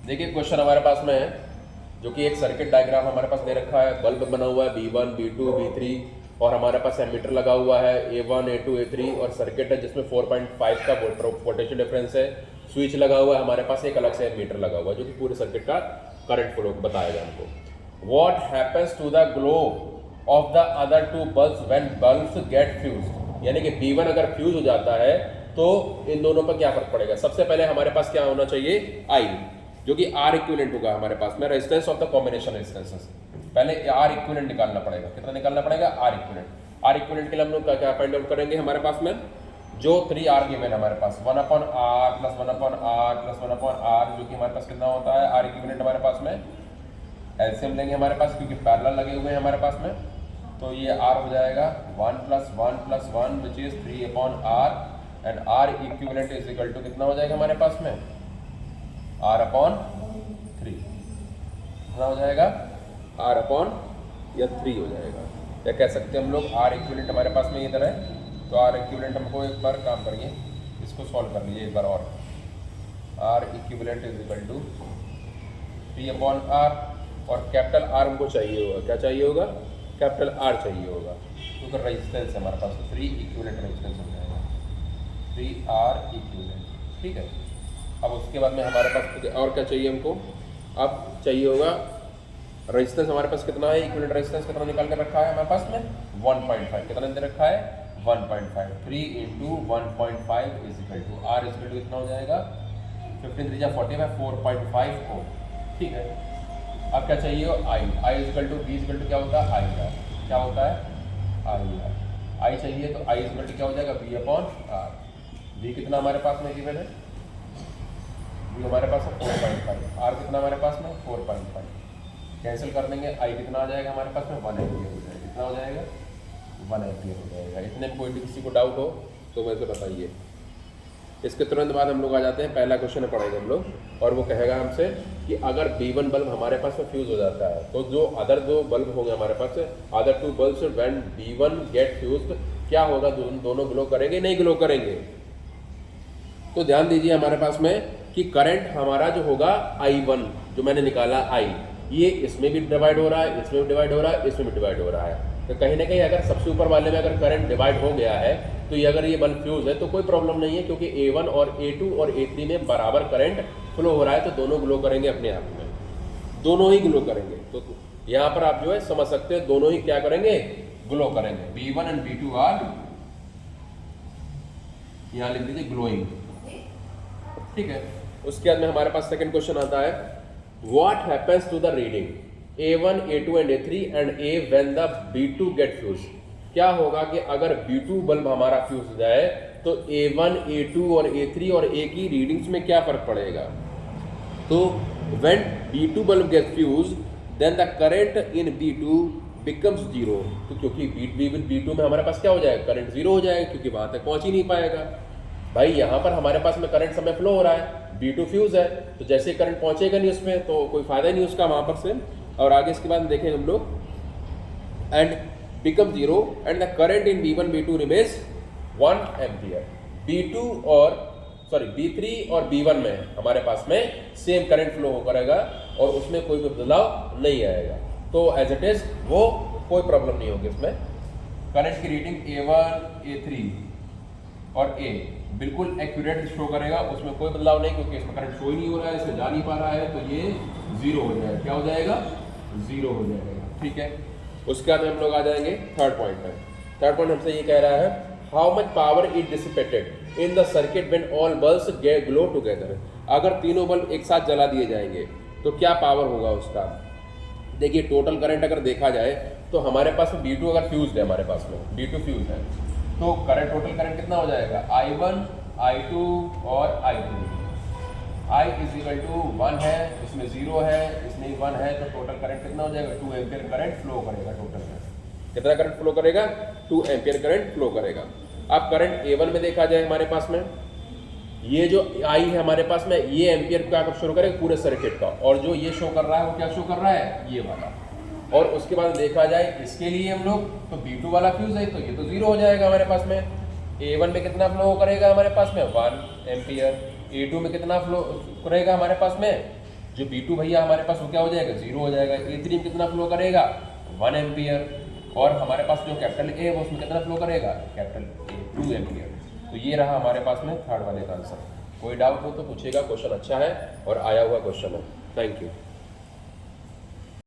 देखिए क्वेश्चन हमारे पास में है जो कि एक सर्किट डायग्राम हमारे पास दे रखा है। बल्ब बना हुआ है B1 B2 B3 और हमारे पास एमीटर लगा हुआ है A1 A2 A3 और सर्किट है जिसमें 4.5 का पोटेंशियल डिफरेंस है। स्विच लगा हुआ है हमारे पास, एक अलग से मीटर लगा हुआ है जो कि पूरे सर्किट का करंट फ्लो बताएगा हमको। What happens to the glow of the other two bulbs when bulbs get fused, यानी कि B1 अगर फ्यूज हो जाता है तो इन दोनों पर क्या फर्क पड़ेगा। सबसे पहले हमारे पास क्या होना चाहिए, आई, जो कि आर इक्विवेलेंट होगा हमारे पास में, resistance of the combination resistances. पहले आर इक्विवेलेंट निकालना पड़ेगा। कितना निकालना पड़ेगा, आर इक्विवेलेंट। आर इक्विवेलेंट के लिए हम लोग क्या फाइंड आउट करेंगे, हमारे पास में जो 3R गिवन हमारे पास 1/R plus 1/R plus 1/R, जो कि हमारे पास कितना होता है, आर इक्विवेलेंट हमारे पास में एलसीएम लेंगे हमारे पास क्योंकि पैरेलल लगे हुए हैं हमारे पास में, तो ये R हो जाएगा 1 + 1 + 1 which is 3/R and R equivalent is equal to कितना हो जाएगा हमारे पास में, R/3। कितना हो जाएगा, R/3 हो जाएगा, या कह सकते हैं हम लोग R इक्विवेलेंट हमारे पास में इधर है, तो R इक्विवेलेंट हमको एक बार काम करिए, इसको सॉल्व कर लीजिए एक बार और। R equivalent is equal to 3/R और कैपिटल R हमको चाहिए होगा, क्या चाहिए होगा, कैपिटल R चाहिए होगा, क्योंकि रेजिस्टेंस है हमारे पास, तो 3 इक्विवेलेंट रेजिस्टेंस हो जाएगा, 3R इक्विवेलेंट। ठीक है, अब उसके बाद में हमारे पास और क्या चाहिए हमको, अब चाहिए होगा रेजिस्टेंस हमारे पास कितना है, इक्विवेलेंट रेजिस्टेंस कितना निकाल कर रखा है हमारे पास में 1.5, कितना दे रखा है 1.5, 3 × 1.5 is equal to R is equal to कितना हो जाएगा 15 3 45 4.5 Ω। ठीक है, अब क्या चाहिए हो, I is equal to B is equal to क्या होता है IR, क्या होता है IR, I चाहिए तो I इज इक्वल टू क्या हो जाएगा B/R। B कितना हमारे पास में गिवन है, B हमारे पास है 4.5, R कितना हमारे पास में 4.5, कैंसिल कर देंगे, I कितना आ जाएगा हमारे पास में 1 एम्पियर हो जाएगा, कितना हो जाएगा 1 एम्पियर हो जाएगा। इतने में कोई किसी को डाउट हो तो वैसे बताइए। इसके तुरंत बाद हम लोग आ जाते हैं, पहला क्वेश्चन पढ़ेंगे हम लोग, और वो कहेगा हमसे कि अगर B1 बल्ब हमारे पास में फ्यूज हो जाता है तो जो अदर दो बल्ब होंगे हमारे पास, other two bulbs when B1 get fused, क्या होगा, दोनों ग्लो करेंगे नहीं ग्लो करेंगे। तो ध्यान दीजिए हमारे पास में कि करंट हमारा जो होगा I1 जो मैंने निकाला I, ये इसमें भी डिवाइड हो रहा है, इसमें भी डिवाइड हो रहा है, इसमें भी डिवाइड हो रहा है, तो कहीं ना कहीं अगर सबसे ऊपर वाले में अगर करंट डिवाइड हो गया है तो ये अगर ये बल्ब फ्यूज है तो कोई प्रॉब्लम नहीं है, क्योंकि A1 और A2 और A3 में बराबर करंट फ्लो हो रहा है, तो दोनों ग्लो करेंगे अपने आप में, दोनों ही ग्लो करेंगे। तो यहाँ पर आप जो है समझ सकते हैं दोनों ही क्या करेंगे, ग्लो करेंगे। B1 एंड B2 आर, यहाँ लिख दीजिए ग्लोइंग। ठीक है, उसके बाद में हमारे पास सेकंड क्वेश्चन आता है, what happens to the reading A1 A2 and A3 and A when the B2 get fuse. क्या होगा कि अगर B2 बल्ब हमारा फ्यूज हो जाए तो A1 A2 और A3 और A की रीडिंग्स में क्या फर्क पड़ेगा। तो when B2 bulb get fuse then the current in B2 becomes 0, तो क्योंकि B2 में हमारे पास क्या हो जाएगा, करंट 0 हो जाएगा, क्योंकि वहां तक पहुंच ही नहीं पाएगा। भाई यहाँ पर हमारे पास में करंट समय फ्लो हो रहा है, B2 फ्यूज है, तो जैसे करंट पहुंचेगा नहीं उसमें तो कोई फायदा नहीं उसका वहां पर से। और आगे इसके बाद देखेंगे हम लोग, and become 0 and the current in B1 B2 remains 1 ampere. B3 और B1 में हमारे पास में सेम करंट फ्लो करेगा और उसमें कोई भी बदलाव नहीं आएगा, तो एज इट इज वो कोई प्रॉब्लम नहीं होगी इसमें। करंट की रीडिंग A1 A3 और A बिल्कुल एक्यूरेट शो करेगा, उसमें कोई बदलाव नहीं, क्योंकि इसमें करंट शो ही नहीं हो रहा है, इसमें जा नहीं पा रहा है, तो ये 0 हो जाएगा। क्या हो जाएगा, 0 हो जाएगा। ठीक है, उसके बाद हम लोग आ जाएंगे थर्ड पॉइंट पर। थर्ड पॉइंट हमसे ये कह रहा है, how much power is dissipated in the circuit when all bulbs glow together. अगर तीनों बल्ब एक साथ जला दिए जाएंगे तो क्या पावर होगा उसका। देखिए टोटल करंट अगर देखा जाए तो हमारे पास B2 अगर फ्यूज है, हमारे पास में B2 फ्यूज है, तो करंट टोटल करंट कितना हो जाएगा, I1 I2 और I3। I is equal to 1 है, इसमें 0 है, इसमें 1 है, तो टोटल करंट कितना हो जाएगा, 2 एम्पियर करंट फ्लो करेगा। टोटल में कितना करंट फ्लो करेगा, 2 एम्पियर करंट फ्लो करेगा। अब करंट A1 में देखा जाए हमारे पास में, ये जो I है हमारे पास में, ये एम्पियर क्या शो करेगा पूरे सर्किट का, और जो ये शो कर रहा है वो क्या शो कर रहा है, ये वाला। और उसके बाद देखा जाए इसके लिए हम लोग, तो B2 वाला फ्यूज है, तो ये तो 0 हो जाएगा हमारे पास में। A1 में कितना फ्लो करेगा हमारे पास में 1 एम्पियर, A2 में कितना फ्लो करेगा हमारे पास में जो B2 भैया हमारे पास वो क्या हो जाएगा, 0 हो जाएगा। A3 में कितना फ्लो करेगा, 1 एम्पियर। और हमारे पास जो कैपिटल A है वो उसमें कितना फ्लो करेगा, कैपिटल A 2 एम्पियर। तो ये रहा हमारे पास में थर्ड वाले का आंसर। कोई डाउट हो तो पूछेगा, क्वेश्चन अच्छा है और आया हुआ क्वेश्चन है। Thank you.